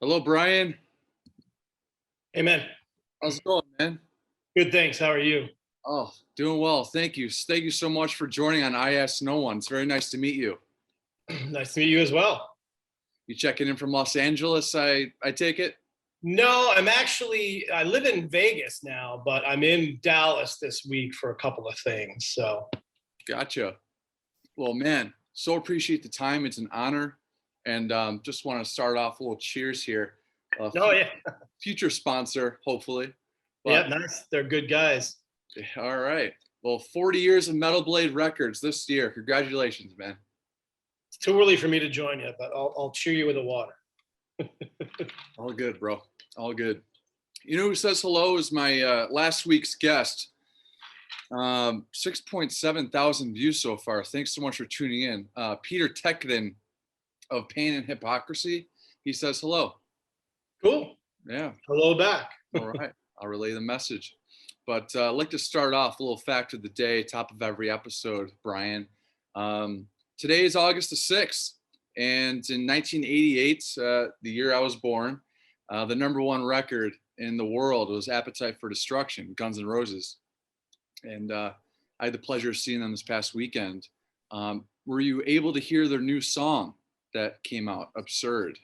Hello, Brian. Hey, man. How's it going, man? Good, thanks. How are you? Oh, doing well. Thank you. Thank you so much for joining on I Ask No One. It's very nice to meet you. Nice to meet you as well. You checking in from Los Angeles, I take it? No, I live in Vegas now, but I'm in Dallas this week for a couple of things. So, Gotcha. Well, man, so appreciate the time. It's an honor. And just want to start off a little cheers here. Future sponsor, hopefully. But, yeah, nice. They're good guys. All right. Well, 40 years of Metal Blade Records this year. Congratulations, man. It's too early for me to join you, but I'll cheer you with the water. All good, bro. All good. You know who says hello is my last week's guest. 6.7 thousand views so far. Thanks so much for tuning in. Peter Tägtgren of Pain and Hypocrisy. He says hello. Cool. Yeah. Hello back. All right. I'll relay the message. But I'd like to start off a little fact of the day, top of every episode, Brian. Today is August the 6th. And in 1988, the year I was born, the number one record in the world was Appetite for Destruction, Guns N' Roses. And I had the pleasure of seeing them this past weekend. Were you able to hear their new song that came out, Absurd?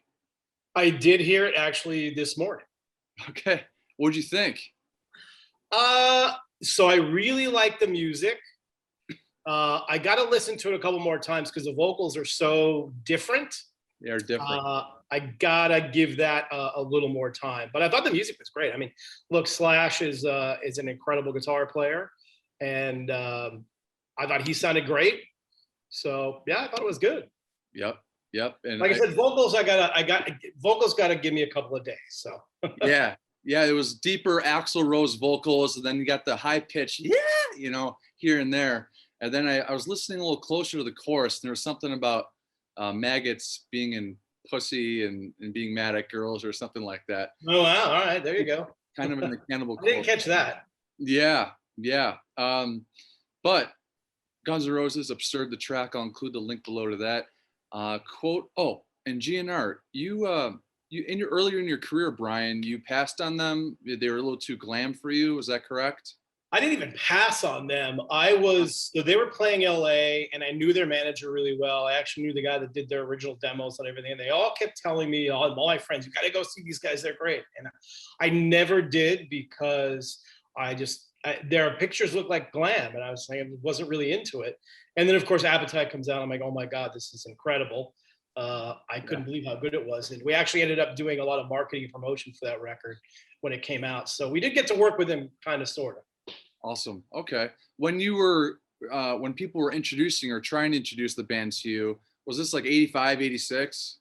I did hear it actually this morning. Okay. What'd you think? So I really like the music. I got to listen to it a couple more times because the vocals are so different. They are different. I gotta give that a little more time. But I thought the music was great. I mean, look, Slash is an incredible guitar player, and I thought he sounded great. So yeah, I thought it was good. Yep. And like I said, vocals got to give me a couple of days. So yeah, it was deeper Axl Rose vocals, and then you got the high pitch, here and there. And then I was listening a little closer to the chorus, and there was something about maggots being in pussy and being mad at girls or something like that. Oh, wow. All right. There you go. Kind of in the Cannibal. I didn't catch that. Yeah. But Guns N' Roses, Absurd, the track. I'll include the link below to that. Quote, and GNR, you earlier in your career, Brian, you passed on them. They were a little too glam for you. Was that correct? I didn't even pass on them. They were playing LA, and I knew their manager really well. I actually knew the guy that did their original demos and everything. And they all kept telling me, all my friends, you got to go see these guys. They're great. And I never did because their pictures look like glam. And I wasn't really into it. And then of course, Appetite comes out. I'm like, oh my God, this is incredible. I couldn't believe how good it was. And we actually ended up doing a lot of marketing and promotion for that record when it came out. So we did get to work with them kind of, sort of. Awesome. Okay. When you were, when people were introducing or trying to introduce the band to you, was this like 85, 86?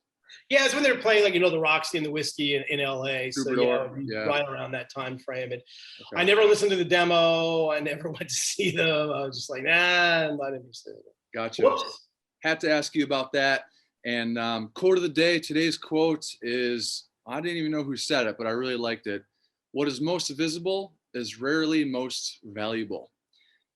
Yeah, it's when they were playing, like, the Roxy and the Whiskey in LA. So right around that time frame. And okay. I never listened to the demo. I never went to see them. I was just like, nah, I'm not interested. Gotcha. Whoops. Had to ask you about that. And quote of the day, today's quote is, I didn't even know who said it, but I really liked it. What is most visible is rarely most valuable.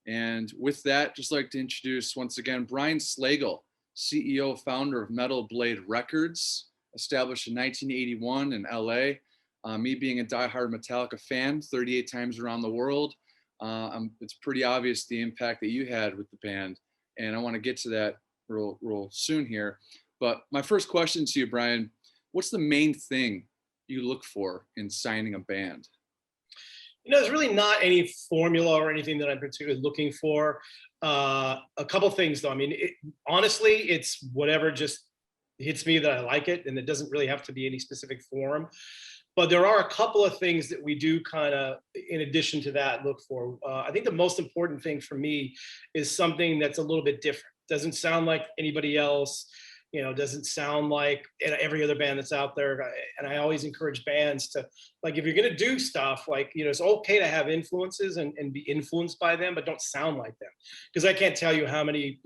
And with that, just like to introduce once again, Brian Slagel, CEO, founder of Metal Blade Records, established in 1981 in LA. Me being a diehard Metallica fan, 38 times around the world, it's pretty obvious the impact that you had with the band. And I want to get to that real soon here. But my first question to you, Brian, what's the main thing you look for in signing a band? There's really not any formula or anything that I'm particularly looking for. A couple things, though. I mean, honestly, it's whatever just hits me that I like it, and it doesn't really have to be any specific form. But there are a couple of things that we do kind of, in addition to that, look for. I think the most important thing for me is something that's a little bit different. Doesn't sound like anybody else. Doesn't sound like every other band that's out there. And I always encourage bands to, like, if you're going to do stuff, like, it's okay to have influences and be influenced by them, but don't sound like them. Because I can't tell you how many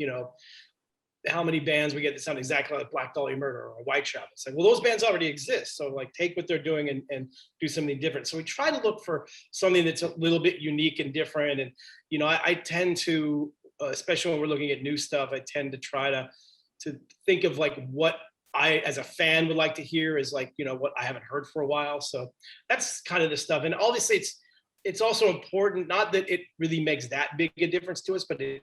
bands we get that sound exactly like Black Dahlia Murder or Whitechapel. It's like, well, those bands already exist. So, like, take what they're doing and do something different. So we try to look for something that's a little bit unique and different. And, I tend to, especially when we're looking at new stuff, I tend to try to think of, like, what I, as a fan, would like to hear is like, what I haven't heard for a while. So that's kind of the stuff. And obviously it's also important, not that it really makes that big a difference to us, but it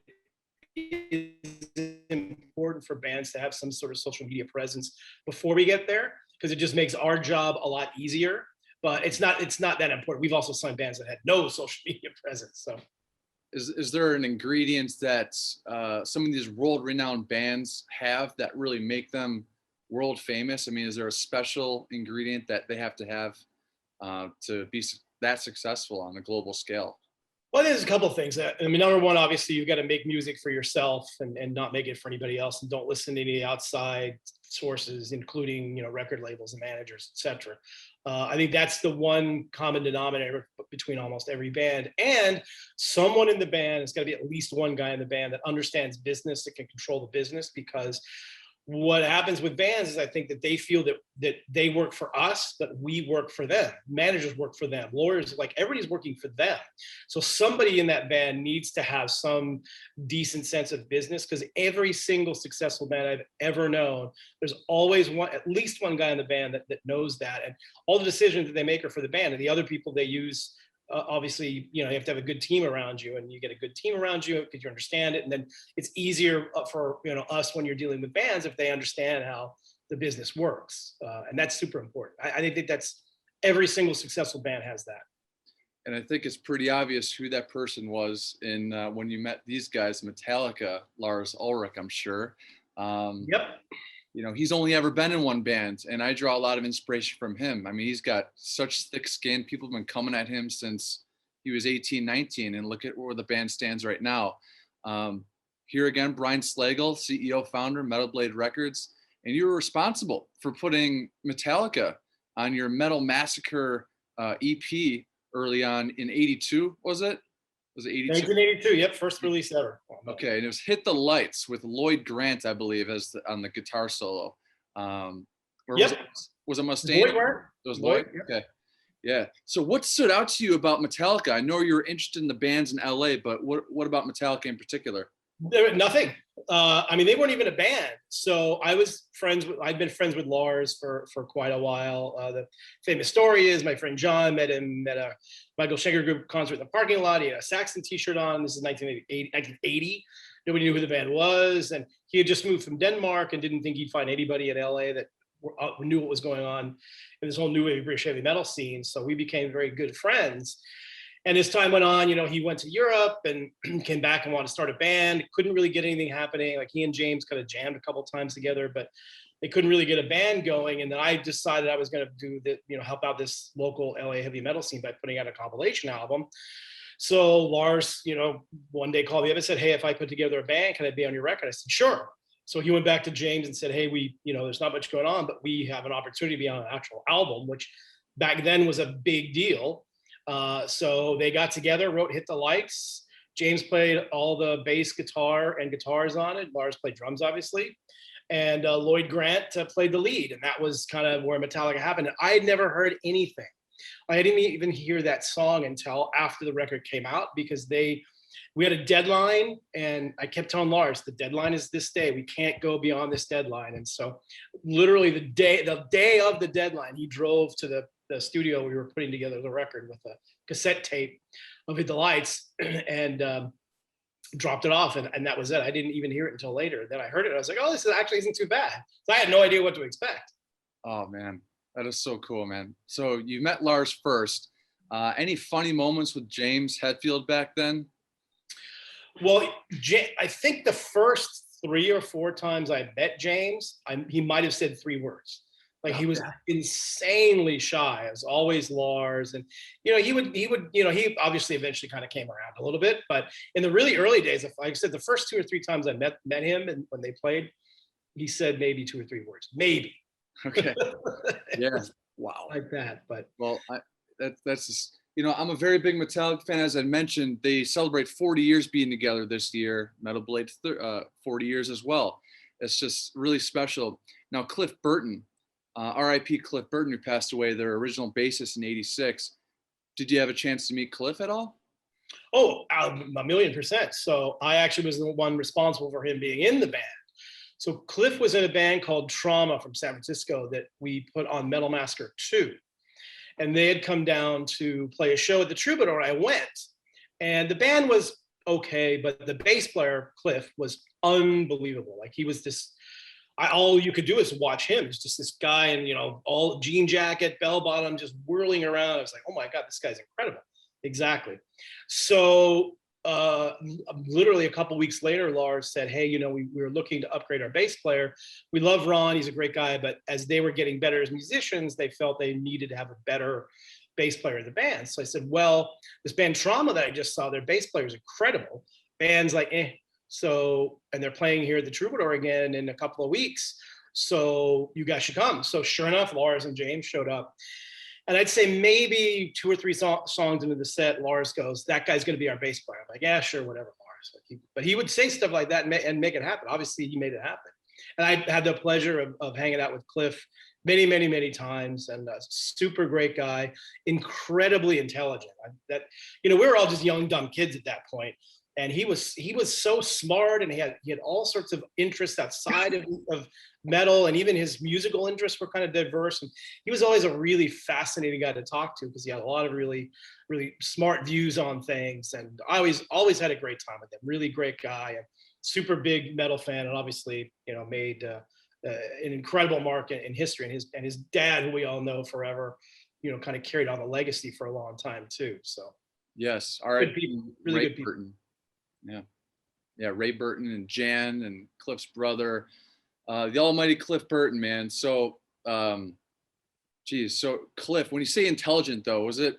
is important for bands to have some sort of social media presence before we get there, because it just makes our job a lot easier. But it's not that important. We've also signed bands that had no social media presence. So is there an ingredient that some of these world-renowned bands have that really make them world famous? I mean, is there a special ingredient that they have to be that successful on a global scale? Well, there's a couple of things. I mean, number one, obviously, you've got to make music for yourself and not make it for anybody else, and don't listen to any outside sources, including record labels and managers, etc. I think that's the one common denominator between almost every band. And someone in the band, it's got to be at least one guy in the band that understands business, that can control the business, because what happens with bands is I think that they feel that they work for us, but we work for them. Managers work for them. Lawyers, like everybody's working for them. So somebody in that band needs to have some decent sense of business, because every single successful band I've ever known, there's always at least one guy in the band that knows that. And all the decisions that they make are for the band, and the other people they use, obviously, you have to have a good team around you, and you get a good team around you because you understand it. And then it's easier for us when you're dealing with bands if they understand how the business works, and that's super important. I think that's every single successful band has that. And I think it's pretty obvious who that person was in when you met these guys, Metallica, Lars Ulrich, I'm sure. Yep. He's only ever been in one band, and I draw a lot of inspiration from him. I mean, he's got such thick skin. People have been coming at him since he was 18, 19, and look at where the band stands right now. Here again, Brian Slagel, CEO, founder, Metal Blade Records, and you were responsible for putting Metallica on your Metal Massacre EP early on in 82, was it? Was it 82? 1982, yep, first release ever. Okay, and it was Hit the Lights with Lloyd Grant, I believe, on the guitar solo. Yep. Was it Mustaine? Lloyd Grant. It was Lloyd? Yep. Okay. Yeah. So what stood out to you about Metallica? I know you were interested in the bands in LA, but what about Metallica in particular? Nothing. I mean, they weren't even a band. So I'd been friends with Lars for quite a while. The famous story is my friend John met him at a Michael Schenker Group concert in the parking lot. He had a Saxon t-shirt on. This is 1980. Nobody knew who the band was. And he had just moved from Denmark and didn't think he'd find anybody in LA that knew what was going on in this whole new British heavy metal scene. So we became very good friends. And as time went on, he went to Europe and came back and wanted to start a band. Couldn't really get anything happening. Like he and James kind of jammed a couple of times together, but they couldn't really get a band going. And then I decided I was going to do help out this local LA heavy metal scene by putting out a compilation album. So Lars, one day called me up and said, "Hey, if I put together a band, can I be on your record?" I said, "Sure." So he went back to James and said, "Hey, there's not much going on, but we have an opportunity to be on an actual album," which back then was a big deal. So they got together, wrote Hit the Lights. James played all the bass guitar and guitars on it. Lars played drums, obviously. And Lloyd Grant played the lead. And that was kind of where Metallica happened. And I had never heard anything. I didn't even hear that song until after the record came out, because we had a deadline. And I kept telling Lars, the deadline is this day. We can't go beyond this deadline. And so literally the day of the deadline, he drove to the studio. We were putting together the record with a cassette tape of Hit the Lights and dropped it off. And that was it. I didn't even hear it until later. Then I heard it. I was like, oh, this actually isn't too bad. So I had no idea what to expect. Oh, man. That is so cool, man. So you met Lars first. Any funny moments with James Hetfield back then? Well, I think the first 3 or 4 times I met James, he might have said 3 words. Like he was insanely shy, as always, Lars. And, he obviously eventually kind of came around a little bit, but in the really early days, like I said, the first 2 or 3 times I met him and when they played, he said maybe 2 or 3 words, maybe. Okay. Yeah. Wow. Like that. But well, that's just, I'm a very big Metallica fan. As I mentioned, they celebrate 40 years being together this year. Metal Blade 40 years as well. It's just really special. Now, Cliff Burton, R.I.P. Cliff Burton, who passed away, their original bassist in 86. Did you have a chance to meet Cliff at all? Oh, 1,000,000%. So I actually was the one responsible for him being in the band. So Cliff was in a band called Trauma from San Francisco that we put on Metal Massacre 2. And they had come down to play a show at the Troubadour. I went, and the band was okay, but the bass player, Cliff, was unbelievable. Like he was this, all you could do is watch him. It's just this guy in, you know, all jean jacket, bell bottom, just whirling around. I was like, oh my God, this guy's incredible. Exactly. So literally a couple weeks later, Lars said, hey, you know, we were looking to upgrade our bass player. We love Ron, he's a great guy, but as they were getting better as musicians, they felt they needed to have a better bass player in the band. So I said, well, this band Trauma that I just saw, their bass player is incredible. Band's like, eh. So, and they're playing here at the Troubadour again in a couple of weeks. So you guys should come. So sure enough, Lars and James showed up. And I'd say maybe 2 or 3 songs into the set, Lars goes, that guy's going to be our bass player. I'm like, yeah, sure, whatever, Lars. But he would say stuff like that and make it happen. Obviously, he made it happen. And I had the pleasure of hanging out with Cliff many, many, many times, and a super great guy, incredibly intelligent. We were all just young, dumb kids at that point. And he was so smart, and he had all sorts of interests outside of metal, and even his musical interests were kind of diverse. And he was always a really fascinating guy to talk to because he had a lot of really, really smart views on things. And I always had a great time with him. Really great guy, and super big metal fan, and obviously, you know, made an incredible mark in history. And his dad, who we all know forever, you know, kind of carried on the legacy for a long time too. So yes, all right, good people, really good people. Burton. Yeah, Ray Burton and Jan and Cliff's brother, the almighty Cliff Burton, man. So, so Cliff, when you say intelligent though, was it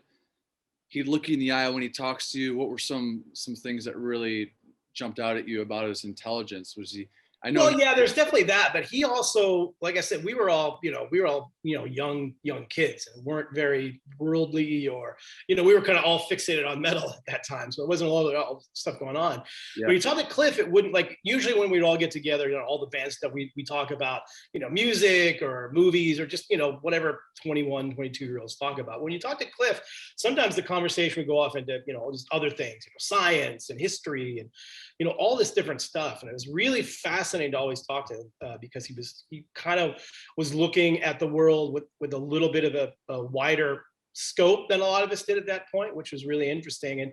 he'd look you in the eye when he talks to you? What were some things that really jumped out at you about his intelligence? Was he? I know. Well, yeah, there's definitely that, but he also, like I said, we were all young kids and weren't very worldly, or, you know, we were kind of all fixated on metal at that time. So it wasn't a lot of stuff going on. Yeah. When you talk to Cliff, it wouldn't, like, usually when we'd all get together, you know, all the band stuff, we talk about, you know, music or movies or just, you know, whatever 21, 22-year-olds talk about. When you talk to Cliff, sometimes the conversation would go off into, you know, just other things, you know, science and history and, you know, all this different stuff. And it was really fascinating to always talk to him because he kind of was looking at the world with a little bit of a wider scope than a lot of us did at that point, which was really interesting. And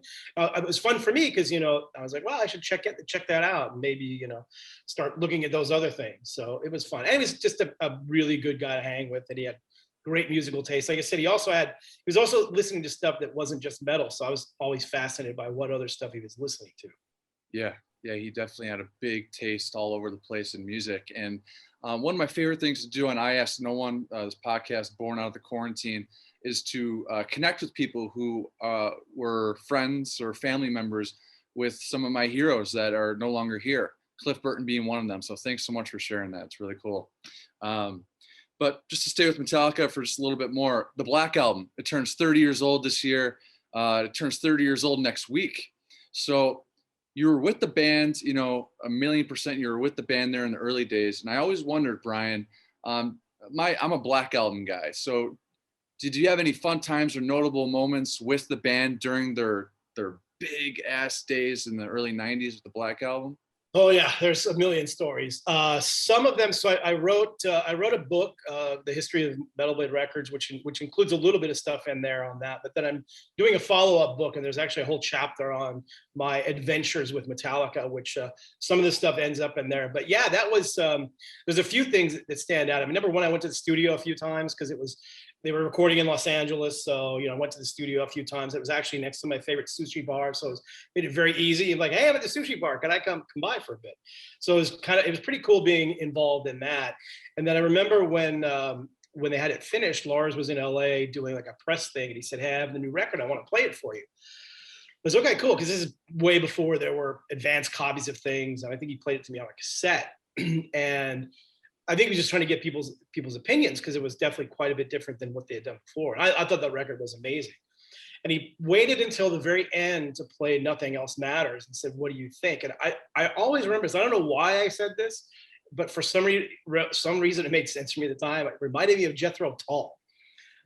it was fun for me because, you know, I was like, well, I should check that out and maybe, you know, start looking at those other things. So it was fun. And he was just a really good guy to hang with, and he had great musical taste. Like I said, he was also listening to stuff that wasn't just metal. So I was always fascinated by what other stuff he was listening to. Yeah, he definitely had a big taste all over the place in music. And one of my favorite things to do on I Ask No One, this podcast born out of the quarantine, is to connect with people who were friends or family members with some of my heroes that are no longer here, Cliff Burton being one of them. So thanks so much for sharing that. It's really cool. But just to stay with Metallica for just a little bit more, the Black Album, it turns 30 years old this year. It turns 30 years old next week. So you were with the band, you know, 1,000,000% you were with the band there in the early days. And I always wondered, Brian, I'm a Black Album guy. So did you have any fun times or notable moments with the band during their big ass days in the early 90s with the Black Album? Oh yeah, there's a million stories. Some of them. So I wrote a book, The History of Metal Blade Records, which includes a little bit of stuff in there on that. But then I'm doing a follow-up book, and there's actually a whole chapter on my adventures with Metallica, which some of the stuff ends up in there. But yeah, that was. There's a few things that stand out. I mean, number one, I went to the studio a few times because they were recording in Los Angeles. So, you know, I went to the studio a few times. It was actually next to my favorite sushi bar. So it made it very easy. Like, hey, I'm at the sushi bar. Can I come by for a bit? So it was pretty cool being involved in that. And then I remember when they had it finished, Lars was in LA doing like a press thing. And he said, hey, I have the new record. I want to play it for you. I was okay, cool. Because this is way before there were advanced copies of things. And I think he played it to me on a cassette. And I think he was just trying to get people's opinions because it was definitely quite a bit different than what they had done before. And I thought that record was amazing. And he waited until the very end to play Nothing Else Matters and said, what do you think? And I always remember, so I don't know why I said this, but for some reason it made sense for me at the time. It reminded me of Jethro Tull.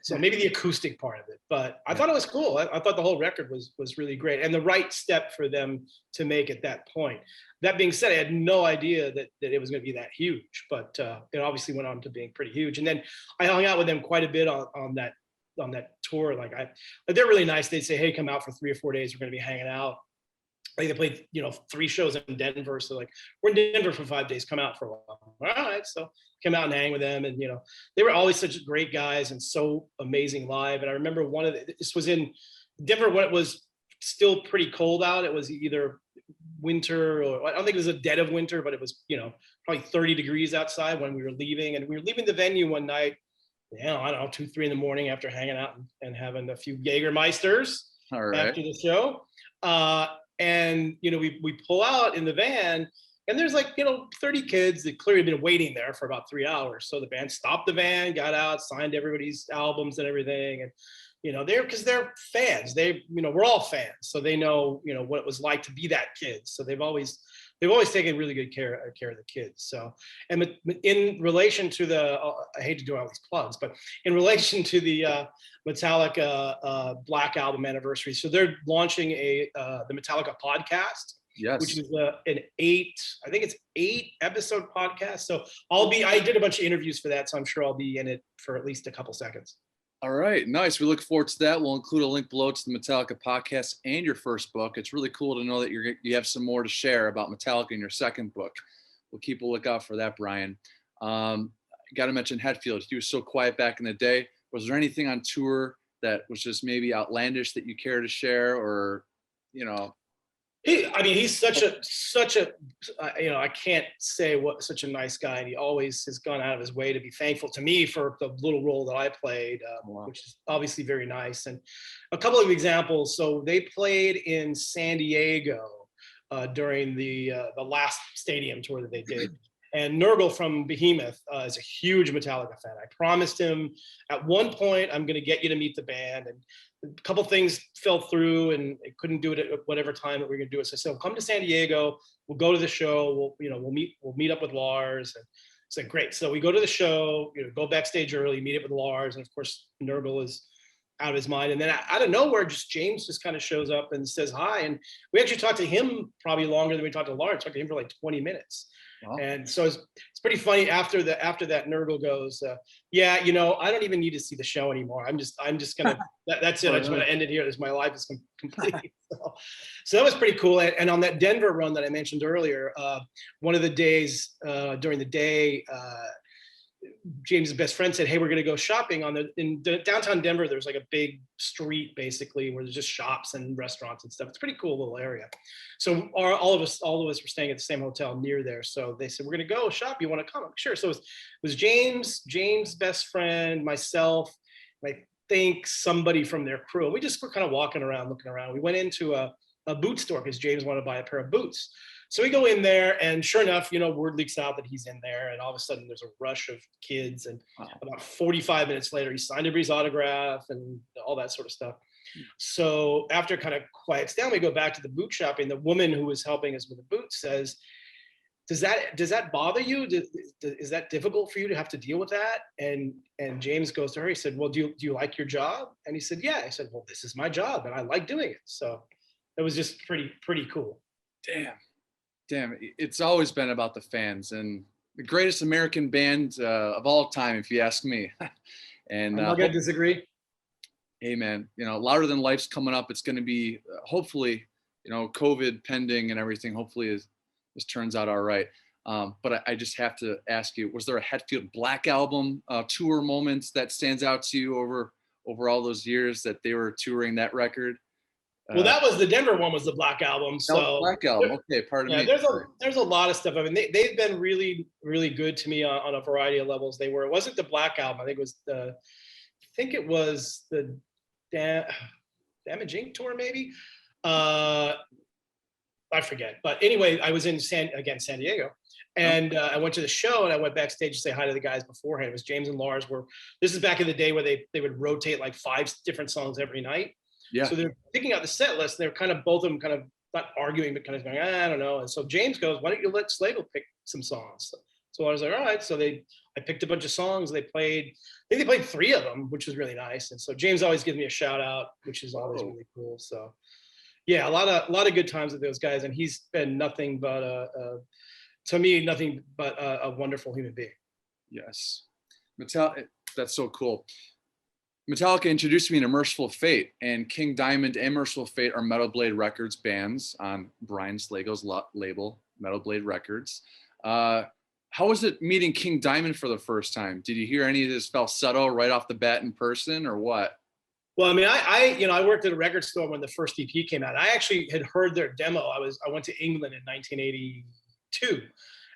So maybe the acoustic part of it, but I thought it was cool. I thought the whole record was really great and the right step for them to make at that point. That being said, I had no idea that it was going to be that huge, but it obviously went on to being pretty huge. And then I hung out with them quite a bit on that tour. Like they're really nice. They'd say, hey, come out for 3 or 4 days. We're going to be hanging out. Like they played, 3 shows in Denver. So like, we're in Denver for 5 days, come out for a while. All right. So came out and hang with them. And, they were always such great guys and so amazing live. And I remember this was in Denver when it was still pretty cold out. It was either winter or I don't think it was a dead of winter, but it was, probably 30 degrees outside when we were leaving. And we were leaving the venue one night, I don't know, 2, 3 in the morning after hanging out and having a few Jägermeisters after the show. And, we pull out in the van and there's 30 kids that clearly been waiting there for about 3 hours. So the band stopped the van, got out, signed everybody's albums and everything. And, because they're fans, we're all fans. So they know, what it was like to be that kid. So they've always taken really good care of the kids. So, and in relation to I hate to do all these plugs, but in relation to the Metallica Black Album anniversary, so they're launching the Metallica Podcast. Yes. Which is an 8 episode podcast. So I did a bunch of interviews for that, so I'm sure I'll be in it for at least a couple seconds. All right, nice. We look forward to that. We'll include a link below to the Metallica podcast and your first book. It's really cool to know that you have some more to share about Metallica in your second book. We'll keep a lookout for that, Brian. Got to mention Hetfield. He was so quiet back in the day. Was there anything on tour that was just maybe outlandish that you care to share, or he's such a I can't say what such a nice guy, and he always has gone out of his way to be thankful to me for the little role that I played, which is obviously very nice. And a couple of examples. So they played in San Diego during the last stadium tour that they did. And Nergal from Behemoth is a huge Metallica fan. I promised him at one point, I'm going to get you to meet the band. And a couple things fell through and I couldn't do it at whatever time that we were going to do it. So I said, well, come to San Diego. We'll go to the show. We'll meet up with Lars. And I said, great. So we go to the show, go backstage early, meet up with Lars. And of course, Nergal is out of his mind. And then out of nowhere, James just kind of shows up and says hi. And we actually talked to him probably longer than we talked to Lars. Talked to him for like 20 minutes. Wow. And so it's pretty funny. After that, Nergal goes, I don't even need to see the show anymore. I'm just gonna. That's it. I just want to end it here. My life is complete. So that was pretty cool. And on that Denver run that I mentioned earlier, one of the days during the day, James' best friend said, hey, we're going to go shopping in downtown Denver. There's like a big street basically where there's just shops and restaurants and stuff. It's a pretty cool little area. So all of us were staying at the same hotel near there. So they said, we're going to go shop. You want to come? Sure. So it was James' best friend, myself, and I think somebody from their crew. We just were kind of walking around, looking around. We went into a boot store because James wanted to buy a pair of boots. So we go in there, and sure enough, word leaks out that he's in there, and all of a sudden there's a rush of kids, and about 45 minutes later, he signed everybody's autograph and all that sort of stuff. So after it kind of quiets down, we go back to the boot shop, and the woman who was helping us with the boots says, does that bother you? Is that difficult for you to have to deal with that? And James goes to her, he said, well, do you like your job? And he said, yeah. I said, well, this is my job, and I like doing it. So it was just pretty cool. Damn, it's always been about the fans and the greatest American band of all time, if you ask me. And I'm not gonna disagree. Hey man, Louder Than Life's coming up. It's going to be hopefully, COVID pending and everything. Hopefully this turns out all right. But I just have to ask you: was there a Hetfield Black Album tour moments that stands out to you over all those years that they were touring that record? Well, that was the Denver one, was the Black Album. So Black Album. Okay, pardon me. There's a lot of stuff. I mean, they've been really, really good to me on a variety of levels. It wasn't the Black Album. I think it was the Damaging tour, maybe. I forget. But anyway, I was in San Diego, and I went to the show, and I went backstage to say hi to the guys beforehand. It was James and Lars. This is back in the day where they would rotate like 5 different songs every night. Yeah. So they're picking out the set list. They're kind of both of them not arguing, but kind of going, I don't know. And so James goes, why don't you let Slagel pick some songs? So I was like, all right. So I picked a bunch of songs. They played, I think they played 3 of them, which was really nice. And so James always gives me a shout out, which is always really cool. So yeah, a lot of good times with those guys. And he's been nothing but to me, nothing but a wonderful human being. Yes. That's so cool. Metallica introduced me to Mercyful Fate, and King Diamond and Mercyful Fate are Metal Blade Records bands on Brian Slagel's label, Metal Blade Records. How was it meeting King Diamond for the first time? Did you hear any of his falsetto right off the bat in person, or what? Well, I mean, I worked at a record store when the first EP came out. I actually had heard their demo. I went to England in 1982.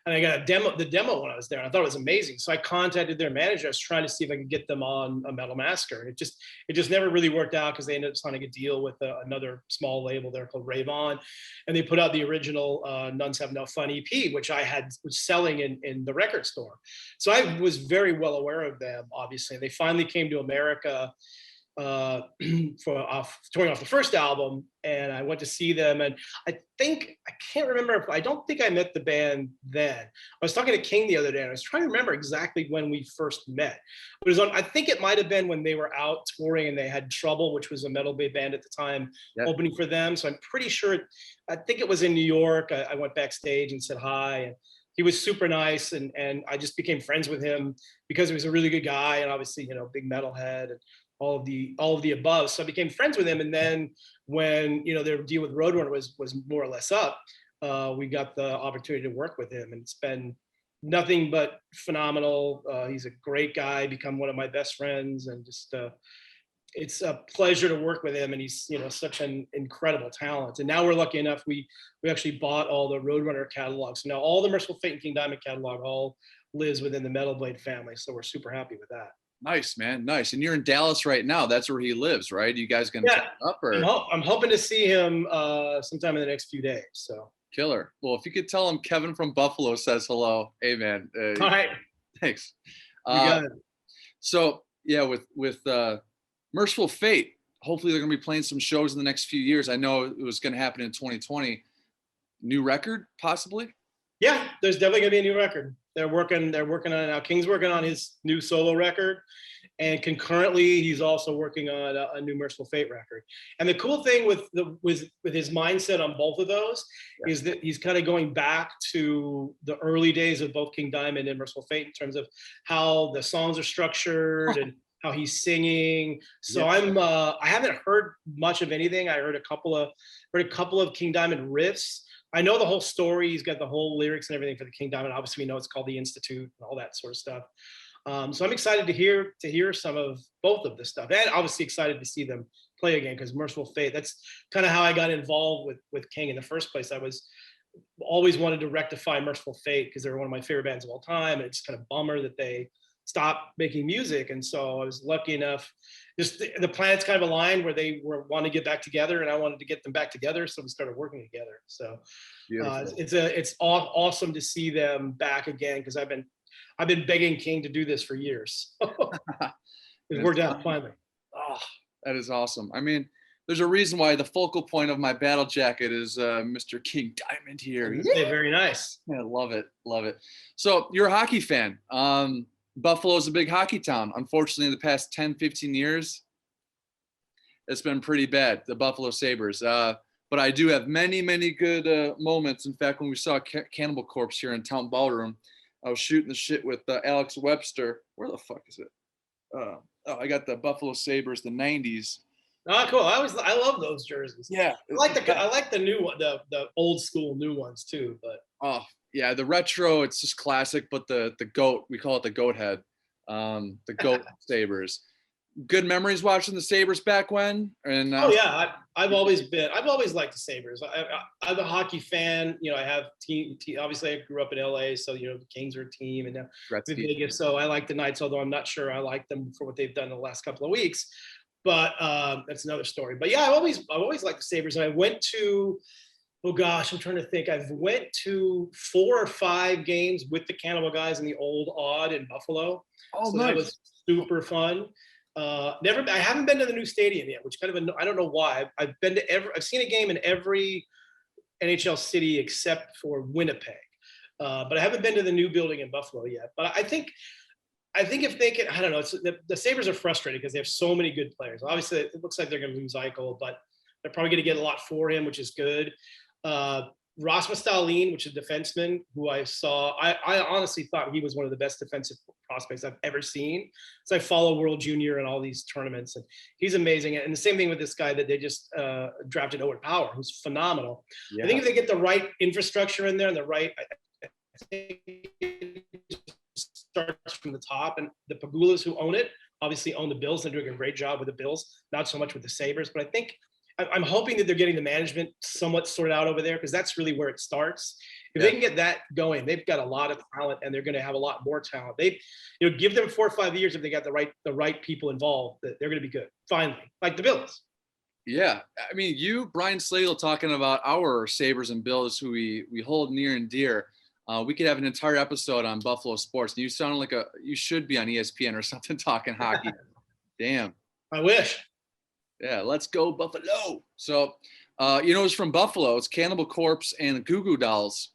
And I got the demo when I was there. And I thought it was amazing. So I contacted their manager. I was trying to see if I could get them on a Metal Massacre. And it just never really worked out because they ended up signing a deal with another small label there called Rave On. And they put out the original Nuns Have No Fun EP, which was selling in the record store. So I was very well aware of them, obviously. They finally came to America touring off the first album, and I went to see them, and I don't think I met the band then. I was talking to King the other day, and I was trying to remember exactly when we first met. I think it might have been when they were out touring and they had Trouble, which was a metal band at the time, opening for them. So I'm pretty sure, I think it was in New York. I went backstage and said hi, and he was super nice, and I just became friends with him because he was a really good guy, and obviously, big metalhead, and all of the above. So I became friends with him. And then when, their deal with Roadrunner was more or less up, we got the opportunity to work with him, and it's been nothing but phenomenal. He's a great guy, become one of my best friends, and just, it's a pleasure to work with him. And he's, such an incredible talent. And now we're lucky enough, we actually bought all the Roadrunner catalogs. So now all the Mercyful Fate and King Diamond catalog all lives within the Metal Blade family. So we're super happy with that. Nice, man. Nice. And you're in Dallas right now. That's where he lives, right? You guys gonna check up, or? I'm hoping to see him sometime in the next few days. So killer. Well, if you could tell him Kevin from Buffalo says hello. Hey, man. All right. Thanks. You got it. So yeah, with Mercyful Fate, hopefully they're gonna be playing some shows in the next few years. I know it was gonna happen in 2020. New record, possibly? Yeah, there's definitely gonna be a new record. They're working on it now. King's working on his new solo record, and concurrently he's also working on a new Mercyful Fate record. And the cool thing with his mindset on both of those is that he's kind of going back to the early days of both King Diamond and Mercyful Fate in terms of how the songs are structured and how he's singing. So I haven't heard much of anything. I heard a couple of King Diamond riffs. I know the whole story. He's got the whole lyrics and everything for the King Diamond. Obviously, we know it's called The Institute and all that sort of stuff. So I'm excited to hear some of both of this stuff, and obviously excited to see them play again, because Mercyful Fate, that's kind of how I got involved with King in the first place. I was always wanted to rectify Mercyful Fate because they're one of my favorite bands of all time, and it's kind of bummer that they stopped making music. And so I was lucky enough, just the planets kind of aligned where they wanting to get back together, and I wanted to get them back together, so we started working together. So it's awesome to see them back again, because I've been begging King to do this for years. It worked out finally. Oh, that is awesome. I mean, there's a reason why the focal point of my battle jacket is Mr. King Diamond here. Yeah, very nice. Yeah, love it. So you're a hockey fan. Buffalo is a big hockey town. Unfortunately, in the past 10, 15 years, it's been pretty bad, the Buffalo Sabres. But I do have many, many good moments. In fact, when we saw Cannibal Corpse here in Town Ballroom, I was shooting the shit with Alex Webster. Where the fuck is it? I got the Buffalo Sabres, the 90s. Oh, cool. I love those jerseys. Yeah. I like the new one, the old school new ones too, but. Oh, yeah, the retro, it's just classic, but the goat, we call it the goat head. The goat Sabres. Good memories watching the Sabres back when? And I've always liked the Sabres. I'm a hockey fan. I have team. Obviously, I grew up in LA, so the Kings are a team, and now in Vegas. So I like the Knights, although I'm not sure I like them for what they've done in the last couple of weeks. But that's another story. But yeah, I've always liked the Sabres. And I went to, oh gosh, I'm trying to think. I've went to 4 or 5 games with the Cannibal guys in the old Odd in Buffalo. Oh, so nice. That was super fun. I haven't been to the new stadium yet, which kind of I don't know why. I've seen a game in every NHL city except for Winnipeg. But I haven't been to the new building in Buffalo yet. But I think if they can, I don't know, the Sabres are frustrated because they have so many good players. Obviously, it looks like they're going to lose Eichel, but they're probably going to get a lot for him, which is good. Rasmus Dahlin, which is a defenseman who I saw, I honestly thought he was one of the best defensive prospects I've ever seen. So I follow World Junior and all these tournaments, and he's amazing. And the same thing with this guy that they just drafted, Owen Power, who's phenomenal. Yeah. I think if they get the right infrastructure in there and the right, I think it starts from the top, and the Pagulas who own it obviously own the Bills and doing a great job with the Bills, not so much with the Sabres, but I think I'm hoping that they're getting the management somewhat sorted out over there, because that's really where it starts. If they can get that going, they've got a lot of talent, and they're going to have a lot more talent. They, give them 4 or 5 years if they got the right people involved, they're going to be good. Finally, like the Bills. Yeah, I mean, Brian Slagel, talking about our Sabres and Bills, who we hold near and dear. We could have an entire episode on Buffalo sports. And you sound like you should be on ESPN or something talking hockey. Damn. I wish. Yeah, let's go Buffalo. So, it's from Buffalo. It's Cannibal Corpse and Goo Goo Dolls,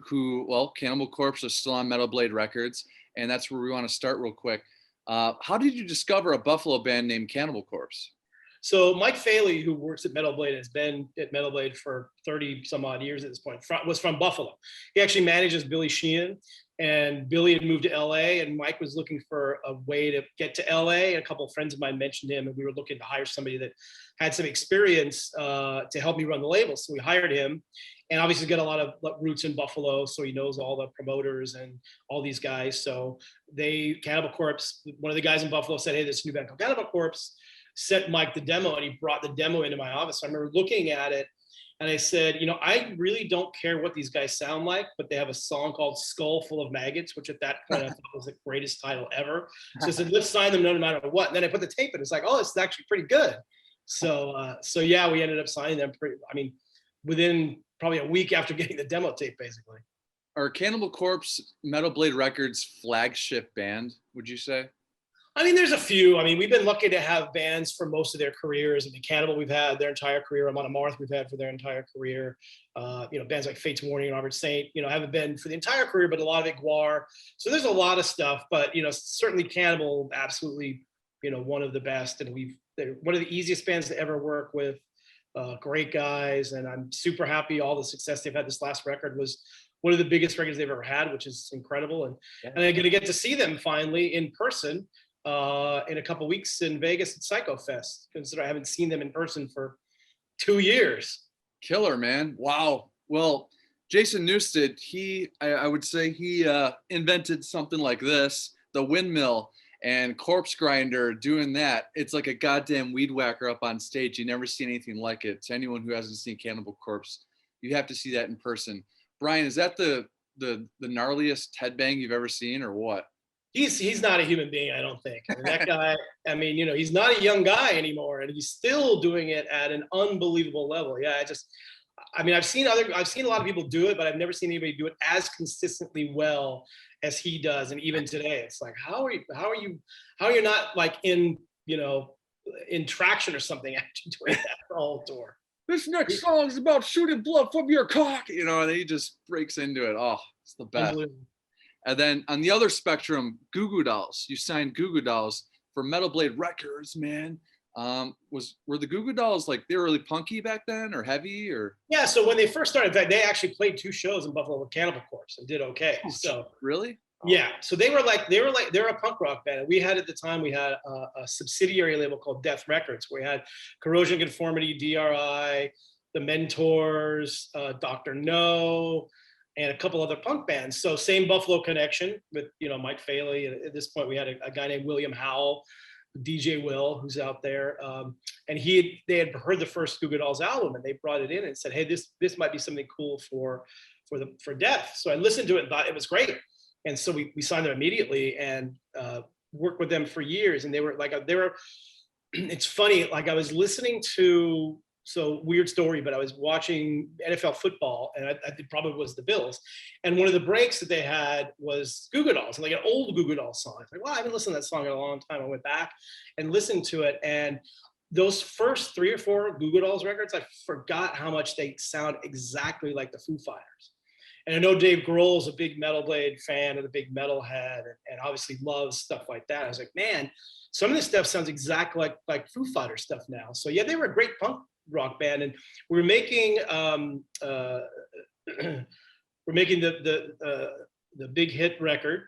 Cannibal Corpse is still on Metal Blade Records, and that's where we want to start real quick. How did you discover a Buffalo band named Cannibal Corpse? So Mike Faley, who works at Metal Blade, has been at Metal Blade for 30 some odd years at this point, was from Buffalo. He actually manages Billy Sheehan, and Billy had moved to LA, and Mike was looking for a way to get to LA. A couple of friends of mine mentioned him, and we were looking to hire somebody that had some experience to help me run the label. So we hired him, and obviously got a lot of roots in Buffalo, so he knows all the promoters and all these guys. So Cannibal Corpse, one of the guys in Buffalo said, "Hey, this new band called Cannibal Corpse," sent Mike the demo, and he brought the demo into my office. I remember looking at it, and I said, I really don't care what these guys sound like, but they have a song called Skull Full of Maggots, which at that point I thought was the greatest title ever. So I said, let's sign them no matter what. And then I put the tape in. It's like, oh, it's actually pretty good. So yeah, we ended up signing them within probably a week after getting the demo tape, basically. Are Cannibal Corpse Metal Blade Records' flagship band, would you say? I mean, there's a few. I mean, we've been lucky to have bands for most of their careers. I mean, Cannibal, we've had their entire career. Amon Amarth, we've had for their entire career. Bands like Fate's Warning and Armoured Saint, haven't been for the entire career, but a lot of Iguar. So there's a lot of stuff, but, certainly Cannibal, absolutely, one of the best. And they're one of the easiest bands to ever work with. Great guys. And I'm super happy all the success they've had. This last record was one of the biggest records they've ever had, which is incredible. And I'm going to get to see them finally in person in a couple weeks in Vegas at Psycho Fest, considering I haven't seen them in person for 2 years. Killer, man. Wow. Well, Jason Newsted, I would say he invented something like this, the windmill, and Corpsegrinder doing that. It's like a goddamn weed whacker up on stage. You never see anything like it. To anyone who hasn't seen Cannibal Corpse, you have to see that in person. Brian, is that the gnarliest headbang you've ever seen, or what? He's not a human being, I don't think. I mean, that guy, he's not a young guy anymore, and he's still doing it at an unbelievable level. Yeah, I've seen a lot of people do it, but I've never seen anybody do it as consistently well as he does. And even today, it's like, how are you not like in traction or something after doing that the whole tour? This next song is about shooting blood from your cock, and he just breaks into it. Oh, it's the best. And then on the other spectrum, Goo Goo Dolls. You signed Goo Goo Dolls for Metal Blade Records, man. Were the Goo Goo Dolls like, they were really punky back then, or heavy, or? Yeah. So when they first started, in fact, they actually played 2 shows in Buffalo with Cannibal Corpse and did okay. Oh, so really? Yeah. So they're a punk rock band. We had a subsidiary label called Death Records, where we had Corrosion Conformity, DRI, The Mentors, Dr. No, and a couple other punk bands. So same Buffalo connection with, Mike Faley. And at this point, we had a guy named William Howell, DJ Will, who's out there. And they had heard the first Goo Goo Dolls album, and they brought it in and said, hey, this might be something cool for Death. So I listened to it and thought it was great. And so we signed them immediately and worked with them for years. And it's funny, like I was listening to, so weird story, but I was watching NFL football, and I think probably was the Bills. And one of the breaks that they had was Goo Goo Dolls, like an old Goo Goo Dolls song. I was like, wow, I haven't listened to that song in a long time. I went back and listened to it. And those first 3 or 4 Goo Goo Dolls records, I forgot how much they sound exactly like the Foo Fighters. And I know Dave Grohl's a big Metal Blade fan and a big metalhead, and obviously loves stuff like that. I was like, man, some of this stuff sounds exactly like Foo Fighters stuff now. So yeah, they were a great punk rock band, and we were making the big hit record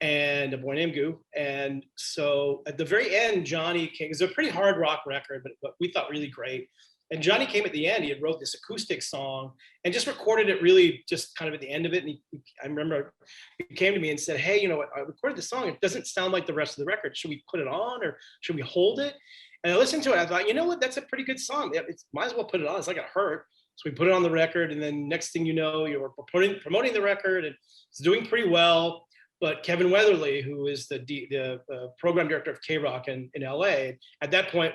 and a Boy Named Goo. And so at the very end, Johnny came. It's a pretty hard rock record, but we thought really great. And Johnny came at the end. He had wrote this acoustic song and just recorded it really just kind of at the end of it. And I remember he came to me and said, hey, you know what? I recorded the song. It doesn't sound like the rest of the record. Should we put it on or should we hold it? And I listened to it. I thought, you know what? That's a pretty good song. It's might as well put it on. It's not going to hurt. So we put it on the record. And then next thing you know, you were promoting the record, and it's doing pretty well. But Kevin Weatherly, who is the program director of K-Rock in LA, at that point,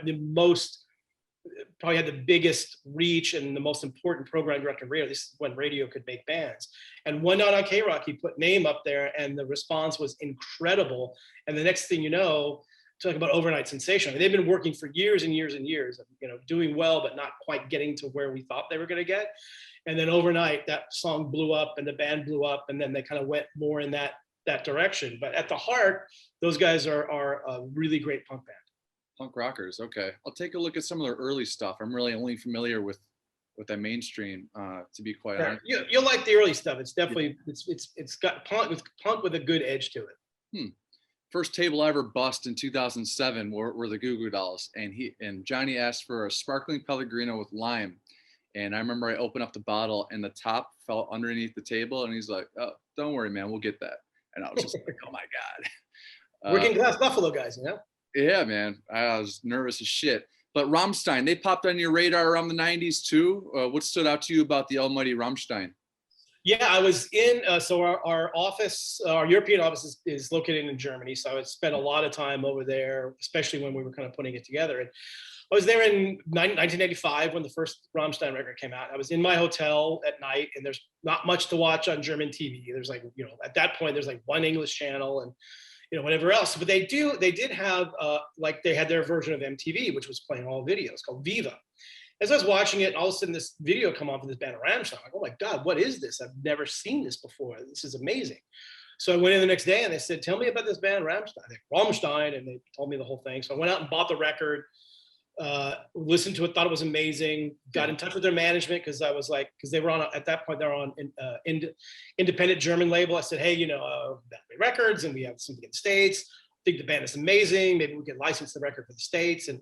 probably had the biggest reach and the most important program director of radio. This is when radio could make bands. And one night on K-Rock, he put Name up there, and the response was incredible. And the next thing you know, talking about overnight sensation. I mean, they've been working for years and years and years, you know, doing well, but not quite getting to where we thought they were going to get. And then overnight, that song blew up, and the band blew up, and then they kind of went more in that direction. But at the heart, those guys are a really great punk band. Punk rockers. Okay, I'll take a look at some of their early stuff. I'm really only familiar with that mainstream, to be quite honest. You'll like the early stuff. It's definitely it's got punk with a good edge to it. First table I ever bust in 2007 were the Goo Goo Dolls, and Johnny asked for a sparkling Pellegrino with lime, and I remember I opened up the bottle and the top fell underneath the table, and he's like, "Oh, don't worry, man, we'll get that." And I was just like, "Oh my god." Working class Buffalo guys, you know. Yeah, man. I was nervous as shit. But Rammstein, they popped on your radar around the 90s too. What stood out to you about the almighty Rammstein? Yeah, I was in, so our office, our European office is located in Germany. So I would spend a lot of time over there, especially when we were kind of putting it together. And I was there in 1985 when the first Rammstein record came out. I was in my hotel at night, and there's not much to watch on German TV. There's like, you know, at that point, there's like one English channel and, you know, whatever else. But they did have, like they had their version of MTV, which was playing all videos called Viva. As I was watching it, all of a sudden this video come on from this band Rammstein. I'm like, oh my God, what is this? I've never seen this before. This is amazing. So I went in the next day and they said, tell me about this band Rammstein. And they told me the whole thing. So I went out and bought the record, listened to it, thought it was amazing, got in touch with their management because they were on, at that point, they were on an independent German label. I said, hey, you know, records, and we have something in the States. I think the band is amazing. Maybe we can license the record for the States. And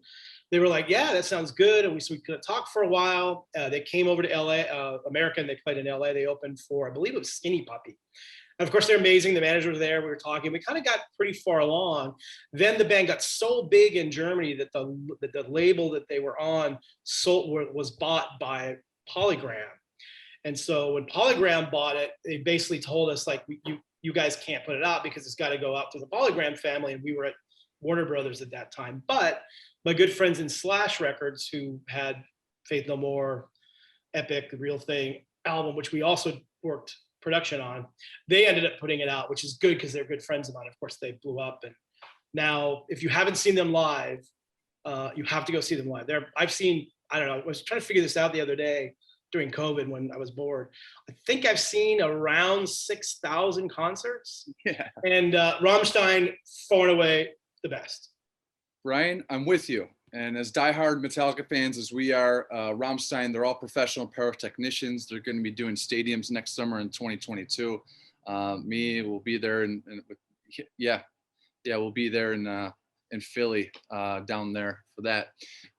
they were like, yeah, that sounds good. And we could talk for a while. They came over to LA, America, and they played in LA. They opened for, I believe it was Skinny Puppy. And of course, they're amazing. The manager was there. We were talking. We kind of got pretty far along. Then the band got so big in Germany that the label that they were on was bought by Polygram. And so when Polygram bought it, they basically told us, like, you guys can't put it out because it's got to go out to the Polygram family. And we were at Warner Brothers at that time. But my good friends in Slash Records, who had Faith No More, Epic, The Real Thing album, which we also worked production on, they ended up putting it out, which is good because they're good friends of mine. Of course, they blew up. And now, if you haven't seen them live, you have to go see them live. I don't know, I was trying to figure this out the other day during COVID when I was bored. I think I've seen around 6,000 concerts. Yeah. And Rammstein, far and away, the best. Brian, I'm with you. And as diehard Metallica fans as we are, Rammstein, they're all professional pyrotechnicians. They're going to be doing stadiums next summer in 2022. Me, we'll be there, we'll be there in Philly, down there for that.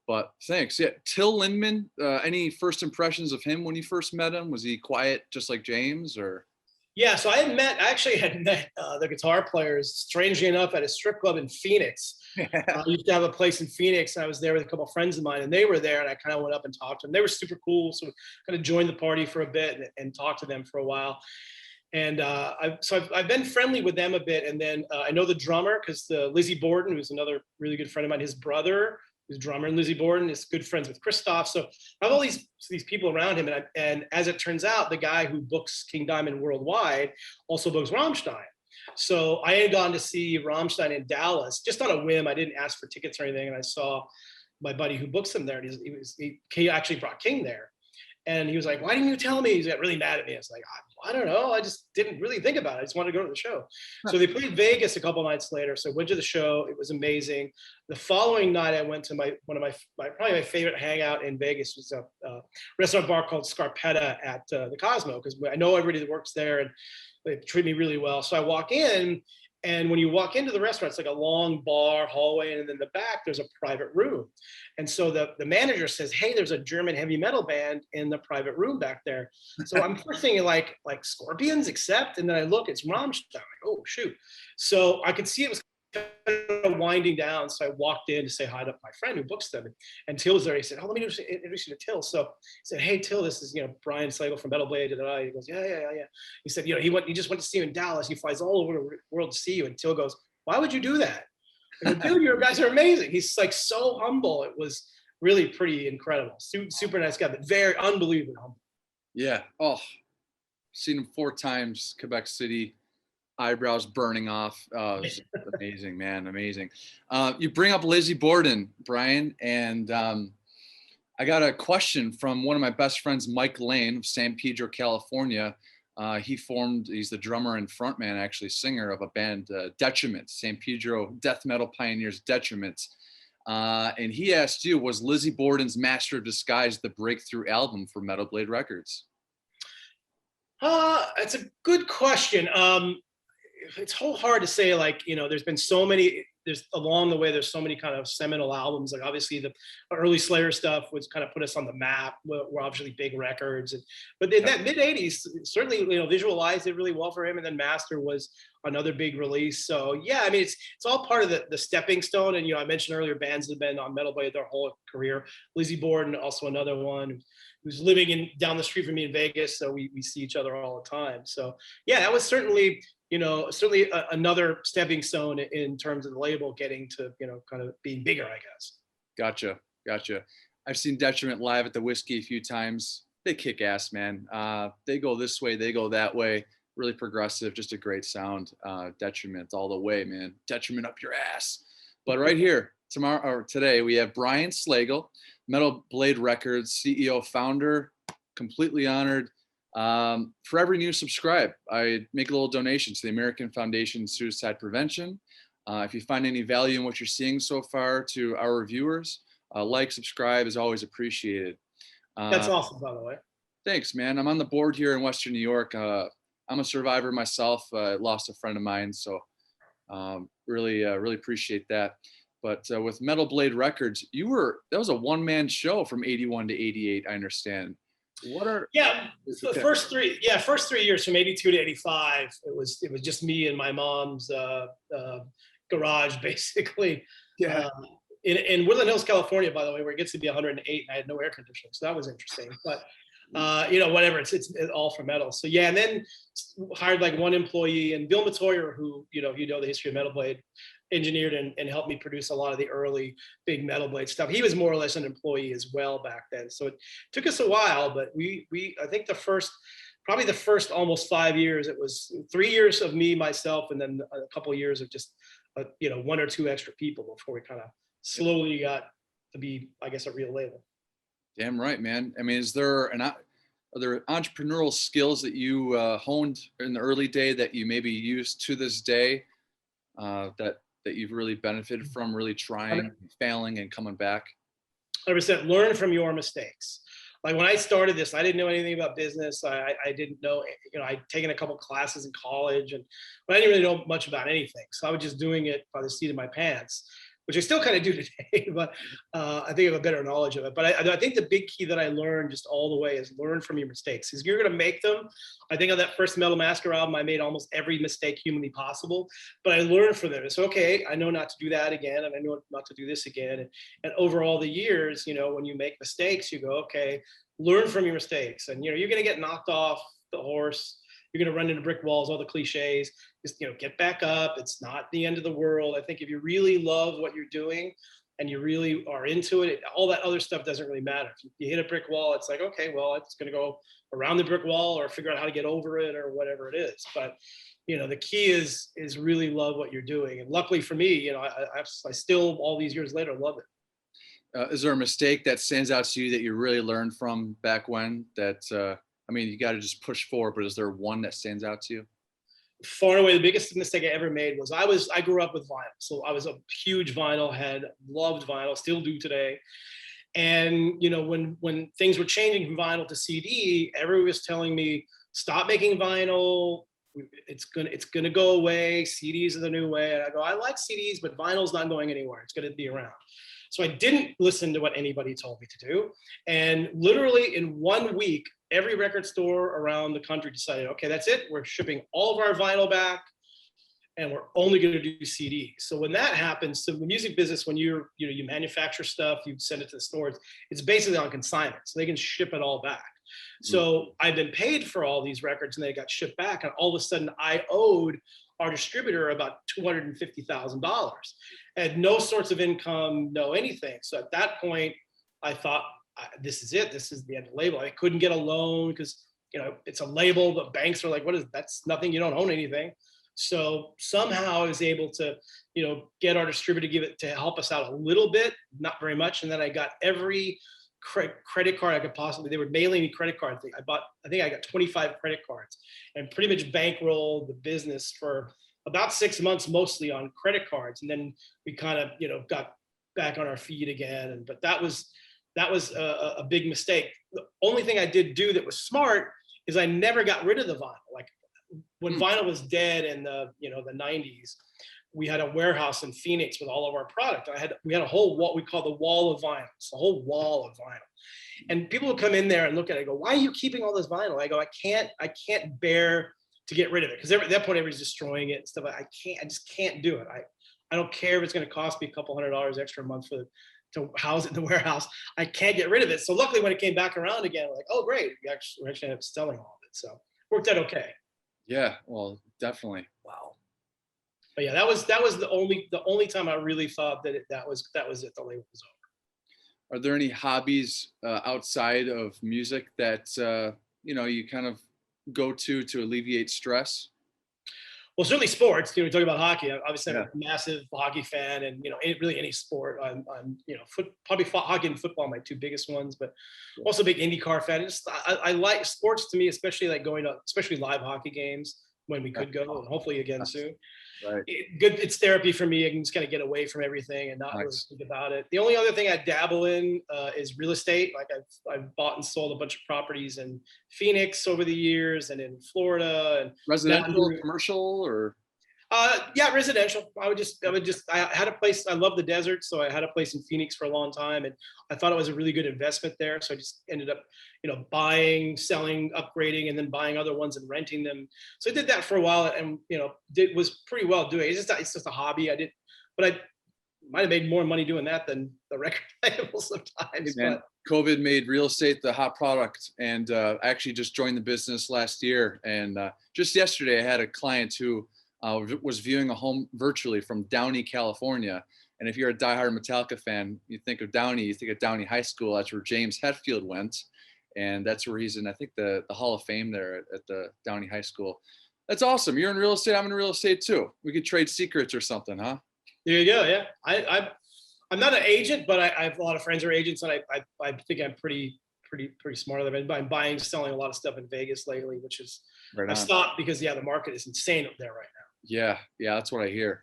But thanks. Yeah, Till Lindemann. Any first impressions of him when you first met him? Was he quiet, just like James, or? Yeah, so I actually had met the guitar players, strangely enough, at a strip club in Phoenix. I used to have a place in Phoenix, and I was there with a couple of friends of mine, and they were there, and I kind of went up and talked to them. They were super cool, so kind of joined the party for a bit and talked to them for a while. And I've been friendly with them a bit, and then I know the drummer because Lizzy Borden, who's another really good friend of mine, his brother, who's drummer, and Lizzy Borden is good friends with Christoph. So I have all these people around him, and as it turns out, the guy who books King Diamond worldwide also books Rammstein. So I had gone to see Rammstein in Dallas just on a whim. I didn't ask for tickets or anything, and I saw my buddy who books them there, and he actually brought King there. And he was like, why didn't you tell me? He got really mad at me. I was like, I don't know. I just didn't really think about it. I just wanted to go to the show. So they played Vegas a couple nights later. So I went to the show. It was amazing. The following night, I went to one of my probably my favorite hangout in Vegas was a restaurant bar called Scarpetta at the Cosmo, because I know everybody that works there and they treat me really well. So I walk in, and when you walk into the restaurant, it's like a long bar hallway, and then in the back there's a private room. And so the manager says, hey, there's a German heavy metal band in the private room back there. So I'm first thinking like Scorpions, Accept, and then I look, it's Rammstein. Like, oh shoot. So I could see it was kind of winding down. So I walked in to say hi to my friend who books them, and Till was there. He said, oh, let me introduce you to Till. So he said, hey, Till, this is, Brian Slagel from Metal Blade. He goes, yeah. He said, he just went to see you in Dallas. He flies all over the world to see you. And Till goes, why would you do that? I go, dude, you guys are amazing. He's like so humble. It was really pretty incredible. Super nice guy, but very unbelievably humble. Yeah. Oh, seen him 4 times, Quebec City. Eyebrows burning off. It's amazing, man. Amazing. You bring up Lizzy Borden, Brian, and I got a question from one of my best friends, Mike Lane of San Pedro, California. He's the drummer and frontman, actually singer of a band, Detriment, San Pedro death metal pioneers, Detriment. And he asked you, was Lizzy Borden's Master of Disguise the breakthrough album for Metal Blade Records? It's a good question. It's hard to say, there's been so many, along the way, there's so many kind of seminal albums. Like obviously the early Slayer stuff was kind of put us on the map. We're obviously big records. But in that mid 80s, certainly, Visualize it really well for him. And then Master was another big release. So yeah, I mean, it's all part of the stepping stone. And, I mentioned earlier, bands that have been on Metal Blade their whole career. Lizzy Borden, also another one who's living down the street from me in Vegas. So we see each other all the time. So yeah, that was certainly another stepping stone in terms of the label getting to, kind of being bigger, I guess. Gotcha. I've seen Detriment live at the Whiskey a few times. They kick ass, man. They go this way, they go that way. Really progressive, just a great sound. Detriment all the way, man. Detriment up your ass. But right here, today, we have Brian Slagel, Metal Blade Records, CEO, founder, completely honored. For every new subscribe, I make a little donation to the American Foundation Suicide Prevention. If you find any value in what you're seeing so far to our reviewers, subscribe is always appreciated. That's awesome, by the way. Thanks, man. I'm on the board here in Western New York. I'm a survivor myself. Lost a friend of mine, so really appreciate that. But with Metal Blade Records, that was a one-man show from 81 to 88, I understand. The first 3 years from 82 to 85, it was just me and my mom's garage, basically. In Woodland Hills, California, by the way, where it gets to be 108, and I had no air conditioning, so that was interesting. But whatever, it's all for metal. So yeah, and then hired like one employee, and Bill Matoyer, who the history of Metal Blade, engineered and helped me produce a lot of the early big Metal Blade stuff. He was more or less an employee as well back then. So it took us a while, but I think the first almost 5 years, it was 3 years of me, myself, and then a couple of years of just, 1 or 2 extra people before we kind of slowly got to be, I guess, a real label. Damn right, man. I mean, are there entrepreneurial skills that you honed in the early day that you maybe use to this day that you've really benefited from, really trying, failing, and coming back? 100%. Learn from your mistakes. Like when I started this, I didn't know anything about business. I didn't know, I'd taken a couple classes in college, but I didn't really know much about anything. So I was just doing it by the seat of my pants, which I still kind of do today, but I think I have a better knowledge of it. But I think the big key that I learned just all the way is learn from your mistakes. Because you're going to make them. I think on that first Metal Massacre album, I made almost every mistake humanly possible, but I learned from them. It's okay, I know not to do that again, and I know not to do this again. And over all the years, when you make mistakes, you go, okay, learn from your mistakes. And, you're going to get knocked off the horse. You're going to run into brick walls, all the cliches. Just, get back up. It's not the end of the world. I think if you really love what you're doing and you really are into it, all that other stuff doesn't really matter. If you hit a brick wall, it's like, okay, well, it's going to go around the brick wall or figure out how to get over it or whatever it is. But, the key is really love what you're doing. And luckily for me, I still, all these years later, love it. Is there a mistake that stands out to you that you really learned from back when that, I mean, you got to just push forward, but is there one that stands out to you? Far and away the biggest mistake I ever made was I grew up with vinyl. So I was a huge vinyl head, loved vinyl, still do today. And you know, when things were changing from vinyl to CD, everyone was telling me, stop making vinyl. It's gonna go away. CDs are the new way. And I go, I like CDs, but vinyl's not going anywhere. It's gonna be around. So I didn't listen to what anybody told me to do. And literally in 1 week, every record store around the country decided, okay, that's it. We're shipping all of our vinyl back and we're only going to do CDs. So when that happens, so the music business, when you manufacture stuff, you send it to the stores, it's basically on consignment. So they can ship it all back. So I've been paid for all these records and they got shipped back. And all of a sudden I owed our distributor about $250,000. I had no sorts of income, no anything. So at that point, I thought, this is it. This is the end of the label. I couldn't get a loan because, you know, it's a label, but banks are like, that's nothing. You don't own anything. So somehow I was able to, you know, get our distributor to give it to help us out a little bit, not very much. And then I got every credit card I could possibly, they were mailing me credit cards. I think I got 25 credit cards and pretty much bankrolled the business for about 6 months, mostly on credit cards. And then we kind of, you know, got back on our feet again. But that was a big mistake. The only thing I did do that was smart is I never got rid of the vinyl. Like when vinyl was dead in the 90s, we had a warehouse in Phoenix with all of our product. We had a whole what we call the wall of vinyl. It's a whole wall of vinyl. And people would come in there and look at it and go, why are you keeping all this vinyl? I go, I can't bear to get rid of it. Because at that point, everybody's destroying it and stuff. I just can't do it. I don't care if it's going to cost me a couple $100 extra a month to house it in the warehouse. I can't get rid of it. So luckily when it came back around again, we're like, oh great, we actually ended up selling all of it. So worked out okay. Yeah, well, definitely. Wow. But yeah, that was the only time I really thought that was it. The label was over. Are there any hobbies outside of music that you kind of go to alleviate stress? Well, certainly sports. You know, we talk about hockey. Obviously, I'm a massive hockey fan, and really any sport. I'm probably hockey and football, my two biggest ones, but also a big IndyCar fan. I like sports. To me, especially like going to especially live hockey games when we could go, and hopefully again soon. Right. It's therapy for me. I can just kind of get away from everything and not really think about it. The only other thing I dabble in is real estate. Like I've bought and sold a bunch of properties in Phoenix over the years and in Florida. And residential, commercial, or? Yeah, residential. I had a place, I love the desert. So I had a place in Phoenix for a long time and I thought it was a really good investment there. So I just ended up, buying, selling, upgrading, and then buying other ones and renting them. So I did that for a while and, was pretty well doing. It's just a hobby. I might have made more money doing that than the record label sometimes. But COVID made real estate the hot product. And I actually just joined the business last year. And just yesterday I had a client who was viewing a home virtually from Downey, California. And if you're a diehard Metallica fan, you think of Downey, you think of Downey High School. That's where James Hetfield went. And that's where he's in, I think, the Hall of Fame there at the Downey High School. That's awesome. You're in real estate. I'm in real estate too. We could trade secrets or something, huh? There you go. Yeah. I'm not an agent, but I have a lot of friends who are agents. And I think I'm pretty smart. I've been buying, selling a lot of stuff in Vegas lately, which is, I stopped because the market is insane up there right now. Yeah, that's what I hear.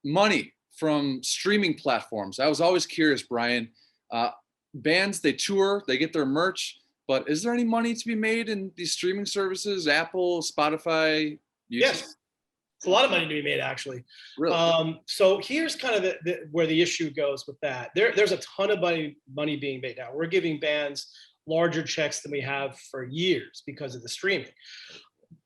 Money from streaming platforms. I was always curious, Brian. Bands, they tour, they get their merch, but is there any money to be made in these streaming services? Apple, Spotify, YouTube? Yes, it's a lot of money to be made, actually. Really? So here's kind of where the issue goes with that. There's a ton of money being made now. We're giving bands larger checks than we have for years because of the streaming.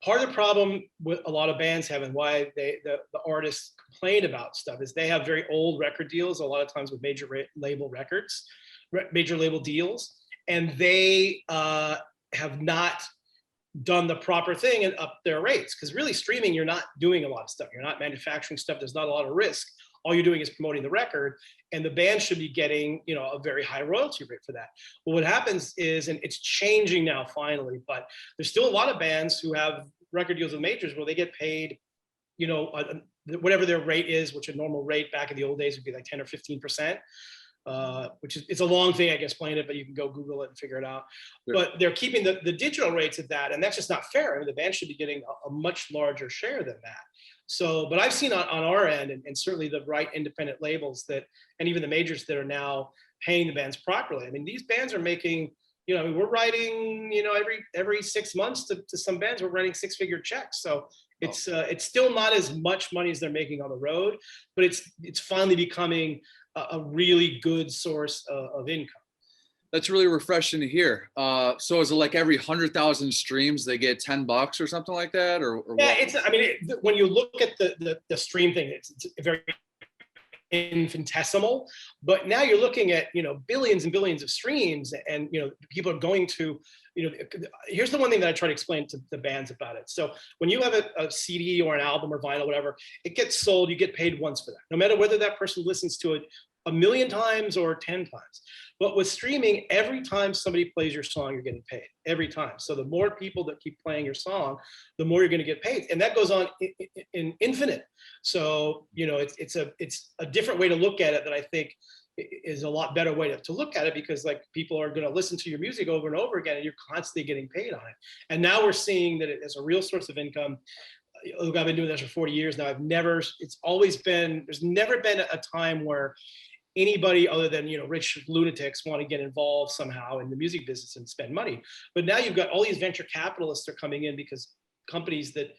Part of the problem with a lot of bands have and why the artists complain about stuff is they have very old record deals, a lot of times with major label deals, and they have not done the proper thing and up their rates. Because really streaming, you're not doing a lot of stuff. You're not manufacturing stuff. There's not a lot of risk. All you're doing is promoting the record, and the band should be getting, a very high royalty rate for that. But what happens is, and it's changing now finally, but there's still a lot of bands who have record deals with majors where they get paid, whatever their rate is, which a normal rate back in the old days would be like 10 or 15%. which is, it's a long thing, I can explain it, but you can go Google it and figure it out. Sure. But they're keeping the digital rates at that, and that's just not fair. I mean, the band should be getting a much larger share than that. So, but I've seen on our end, and certainly the right independent labels that, and even the majors that are now paying the bands properly. I mean, these bands are making, you know, we're writing, you know, every 6 months to some bands, we're writing 6-figure checks. So it's still not as much money as they're making on the road, but it's finally becoming a really good source of income. That's really refreshing to hear. So is it like every 100,000 streams they get $10 or something like that, or yeah, what? it's. I mean, when you look at the stream thing, it's very infinitesimal. But now you're looking at, you know, billions and billions of streams, and you know, people are going to, you know. Here's the one thing that I try to explain to the bands about it. So when you have a CD or an album or vinyl, whatever, it gets sold. You get paid once for that, no matter whether that person listens to it 1,000,000 times or 10 times. But with streaming, every time somebody plays your song, you're getting paid every time. So the more people that keep playing your song, the more you're going to get paid, and that goes on in infinite. So you know, it's a different way to look at it that I think is a lot better way to look at it, because like people are going to listen to your music over and over again, and you're constantly getting paid on it. And now we're seeing that it is a real source of income. Look, I've been doing this for 40 years now. There's never been a time where anybody other than, you know, rich lunatics want to get involved somehow in the music business and spend money. But now you've got all these venture capitalists are coming in, because companies that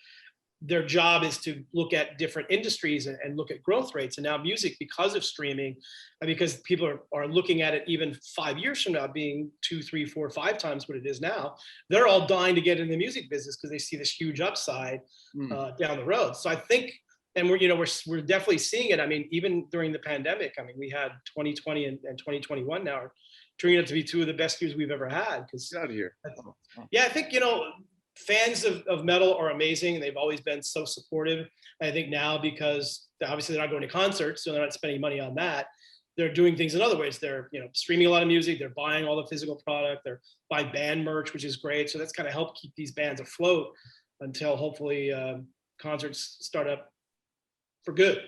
their job is to look at different industries and look at growth rates. And now music, because of streaming, and because people are looking at it even 5 years from now being 2, 3, 4, 5 times what it is now, they're all dying to get in the music business because they see this huge upside down the road. So I think, and we're definitely seeing it. I mean, even during the pandemic, I mean, we had 2020 and 2021 now are turning out to be 2 of the best years we've ever had. Because Get out of here. Yeah, I think, you know, fans of metal are amazing, and they've always been so supportive. I think now, because obviously they're not going to concerts, so they're not spending money on that, they're doing things in other ways. They're, you know, streaming a lot of music, they're buying all the physical product, they're buying band merch, which is great. So that's kind of helped keep these bands afloat until hopefully concerts start up for good.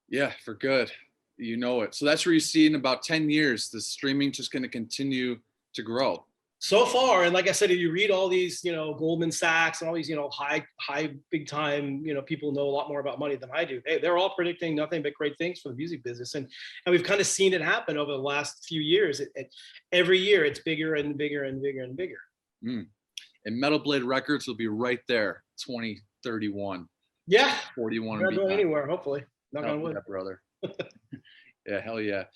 Yeah, for good. You know it. So that's where you see in about 10 years, the streaming just going to continue to grow. So far, and like I said, if you read all these, you know, Goldman Sachs and all these, you know, high big time, you know, people know a lot more about money than I do. They're all predicting nothing but great things for the music business, and we've kind of seen it happen over the last few years. Every year, it's bigger and bigger and bigger and bigger. And Metal Blade Records will be right there, 2031. Yeah, 41. we're not going anywhere. Hopefully, knock on wood, brother. Yeah, hell yeah.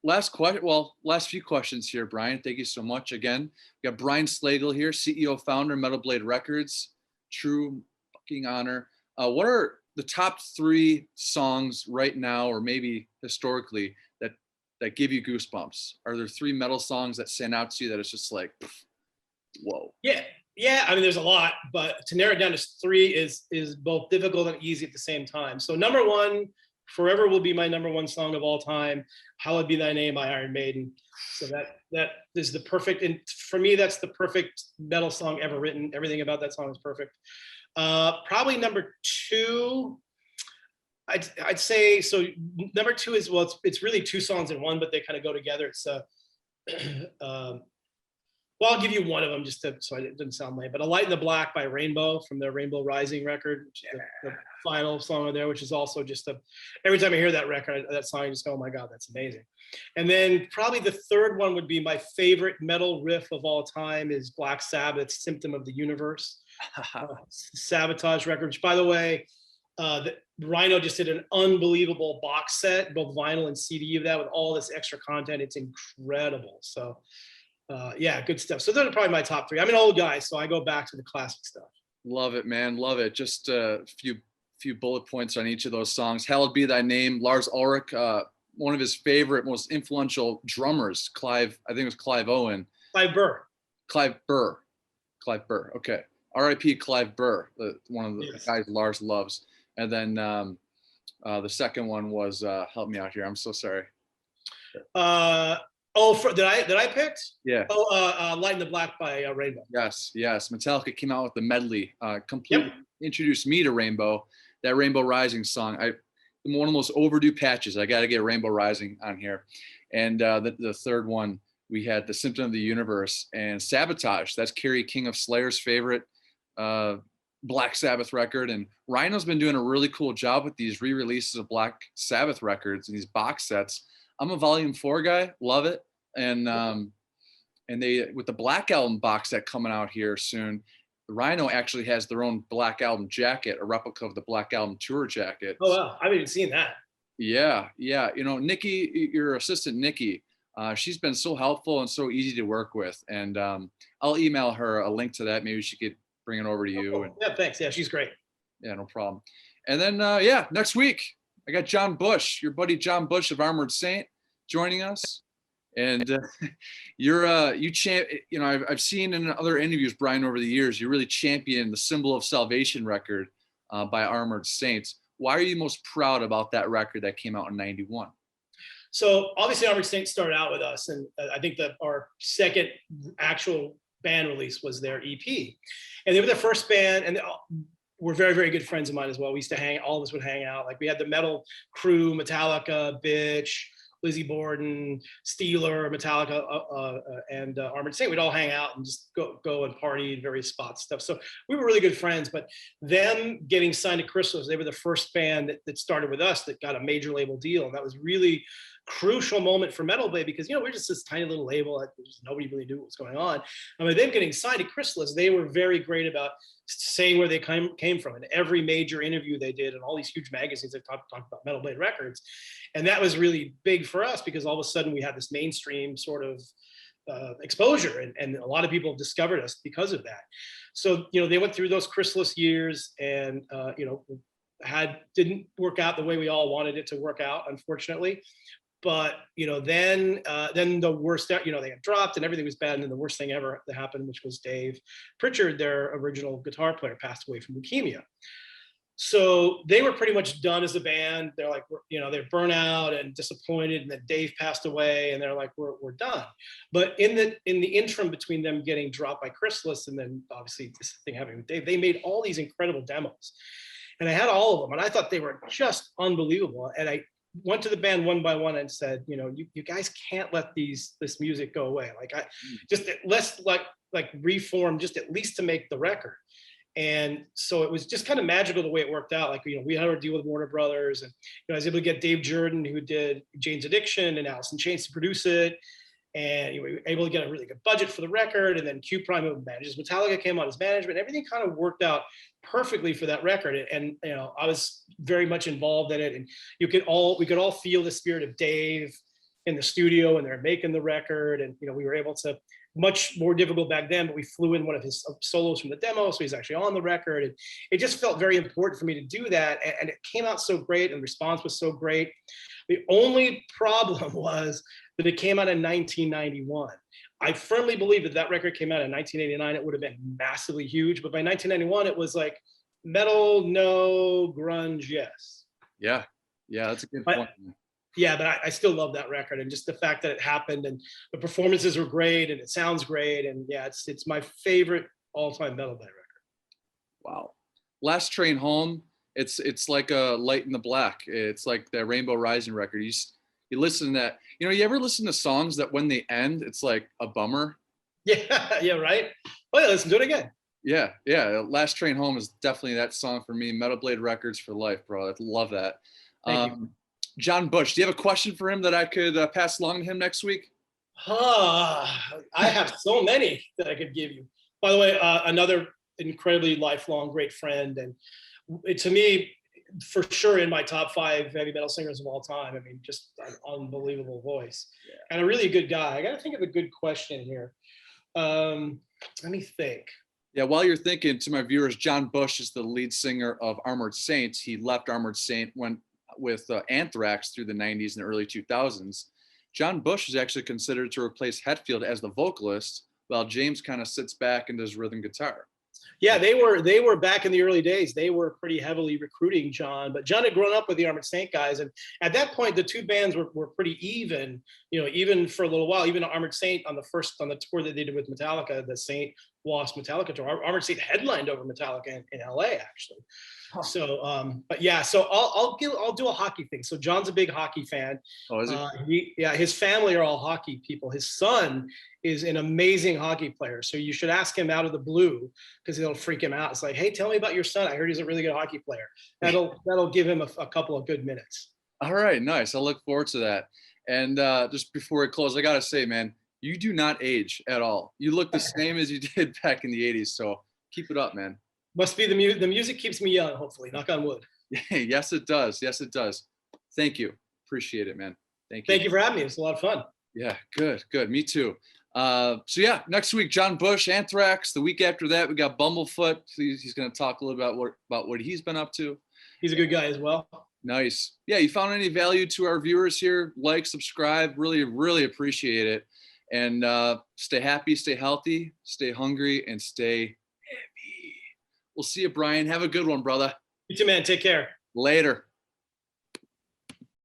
Last few questions here, Brian. Thank you so much again. We got Brian Slagel here, CEO, founder, Metal Blade Records. True fucking honor. What are the top 3 songs right now, or maybe historically, that give you goosebumps? Are there 3 metal songs that stand out to you that it's just like, whoa? Yeah. I mean, there's a lot, but to narrow it down to 3 is both difficult and easy at the same time. So number 1, forever will be my number 1 song of all time, "Hallowed Be Thy Name" by Iron Maiden. So that is the perfect, and for me, that's the perfect metal song ever written. Everything about that song is perfect. Probably number 2, I'd say, so number 2 is, well, it's really 2 songs in one, but they kind of go together. It's well, I'll give you one of them just so it doesn't sound lame. But "A Light in the Black" by Rainbow from their Rainbow Rising record, which is the final song on there, which is also just every time I hear that record, that song, I just go, oh my God, that's amazing. And then probably the third one would be my favorite metal riff of all time is Black Sabbath's "Symptom of the Universe." Sabotage record, which, by the way, Rhino just did an unbelievable box set, both vinyl and CD of that, with all this extra content. It's incredible. So yeah, good stuff. So those are probably my top 3. I'm an old guy, so I go back to the classic stuff. Love it, man. Love it. Just a few bullet points on each of those songs. "Hallowed Be Thy Name," Lars Ulrich, one of his favorite, most influential drummers, I think it was Clive Owen. Clive Burr. Okay. R.I.P. Clive Burr, one of the guys Lars loves. And then the second one was, help me out here. I'm so sorry. Did I pick? Yeah. "Light in the Black" by Rainbow. Yes. Metallica came out with the medley. Completely introduced me to Rainbow. That Rainbow Rising song. one of the most overdue patches. I got to get Rainbow Rising on here. And the third one, we had The Symptom of the Universe and Sabotage. That's Kerry King of Slayer's favorite Black Sabbath record. And Rhino's been doing a really cool job with these re-releases of Black Sabbath records and these box sets. I'm a Volume 4 guy, love it. And they, with the Black Album box set coming out here soon, Rhino actually has their own Black Album jacket, a replica of the Black Album tour jacket. Oh wow, I haven't even seen that. Yeah. You know, Nikki, your assistant Nikki, she's been so helpful and so easy to work with. And I'll email her a link to that. Maybe she could bring it over to you. And, yeah, thanks. Yeah, she's great. Yeah, no problem. And then next week I got John Bush, your buddy John Bush of Armored Saint, joining us. And I've seen in other interviews, Brian, over the years, you really champion the Symbol of Salvation record by Armored Saints. Why are you most proud about that record that came out in '91? So obviously Armoured Saint started out with us, and I think that our second actual band release was their EP. And they were the first band, and we're very, very good friends of mine as well. We used to all of us would hang out. Like we had the metal crew, Metallica, Bitch, Lizzy Borden, Steeler, Metallica, and Armored Saint. We'd all hang out and just go and party in various spots, stuff. So we were really good friends. But them getting signed to Chrysalis, they were the first band that started with us that got a major label deal, and that was really crucial moment for Metal Blade because we're just this tiny little label. Nobody really knew what was going on. I mean, them getting signed to Chrysalis, they were very great about saying where they came from in every major interview they did, and all these huge magazines that talked about Metal Blade Records. And that was really big for us because all of a sudden we had this mainstream sort of exposure, and a lot of people discovered us because of that. So they went through those Chrysalis years, and didn't work out the way we all wanted it to work out, unfortunately. But then the worst, they got dropped and everything was bad. And then the worst thing ever that happened, which was Dave Pritchard, their original guitar player, passed away from leukemia. So they were pretty much done as a band. They're like, they're burnt out and disappointed. And then Dave passed away, and they're like, we're done. But in the interim between them getting dropped by Chrysalis and then obviously this thing happening with Dave, they made all these incredible demos, and I had all of them, and I thought they were just unbelievable. And I went to the band one by one and said, you guys can't let this music go away. Like let's reform just at least to make the record. And so it was just kind of magical the way it worked out. Like, we had our deal with Warner Brothers, and I was able to get Dave Jordan, who did Jane's Addiction and Alice in Chains, to produce it. And we were able to get a really good budget for the record. And then Q Prime manages Metallica, came on as management. Everything kind of worked out perfectly for that record. And I was very much involved in it. And we could all feel the spirit of Dave in the studio, and they're making the record. And we were able to, much more difficult back then, but we flew in one of his solos from the demo, so he's actually on the record. And it just felt very important for me to do that. And it came out so great, and the response was so great. The only problem was that it came out in 1991. I firmly believe that record came out in 1989, it would have been massively huge. But by 1991, it was like metal, no, grunge, yes. Yeah, that's a good point. Yeah, but I still love that record, and just the fact that it happened, and the performances were great, and it sounds great, and yeah, it's my favorite all-time Metal Blade record. Wow. Last Train Home, it's like a Light in the Black. It's like the Rainbow Rising record. You listen to that. You ever listen to songs that when they end, it's like a bummer? Yeah, right? Oh yeah, listen to it again. Yeah. Last Train Home is definitely that song for me. Metal Blade Records for life, bro. I love that. Thank you. John Bush, do you have a question for him that I could pass along to him next week? I have so many that I could give you. By the way, another incredibly lifelong great friend, and to me, for sure, in my top 5 heavy metal singers of all time. I mean, just an unbelievable voice, and a really good guy. I got to think of a good question here. Let me think. Yeah, while you're thinking, to my viewers, John Bush is the lead singer of Armored Saints. He left Armored Saint, went with Anthrax through the 90s and early 2000s. John Bush is actually considered to replace Hetfield as the vocalist, while James kind of sits back and does rhythm guitar. Yeah, they were back in the early days. They were pretty heavily recruiting John, but John had grown up with the Armored Saint guys, and at that point, the two bands were pretty even. Even for a little while, even Armored Saint on the tour that they did with Metallica, the Saint Wasp Metallica tour. Armored Saint headlined over Metallica in LA actually. Huh. So, but yeah, so I'll do a hockey thing. So John's a big hockey fan. Oh, is he? His family are all hockey people. His son is an amazing hockey player. So you should ask him out of the blue because it'll freak him out. It's like, hey, tell me about your son. I heard he's a really good hockey player. That'll give him a couple of good minutes. All right, nice. I look forward to that. And just before we close, I gotta say, man, you do not age at all. You look the same as you did back in the 80s. So keep it up, man. Must be the music keeps me young, hopefully. Knock on wood. Yes, it does. Yes, it does. Thank you. Appreciate it, man. Thank you. Thank you for having me. It's a lot of fun. Yeah, good. Me too. So yeah, next week, John Bush, Anthrax. The week after that, we got Bumblefoot. He's going to talk a little about what he's been up to. He's a good guy as well. Nice. Yeah, you found any value to our viewers here? Like, subscribe. Really, really appreciate it. And stay happy, stay healthy, stay hungry, and stay heavy. We'll see you, Brian. Have a good one, brother. You too, man. Take care. Later.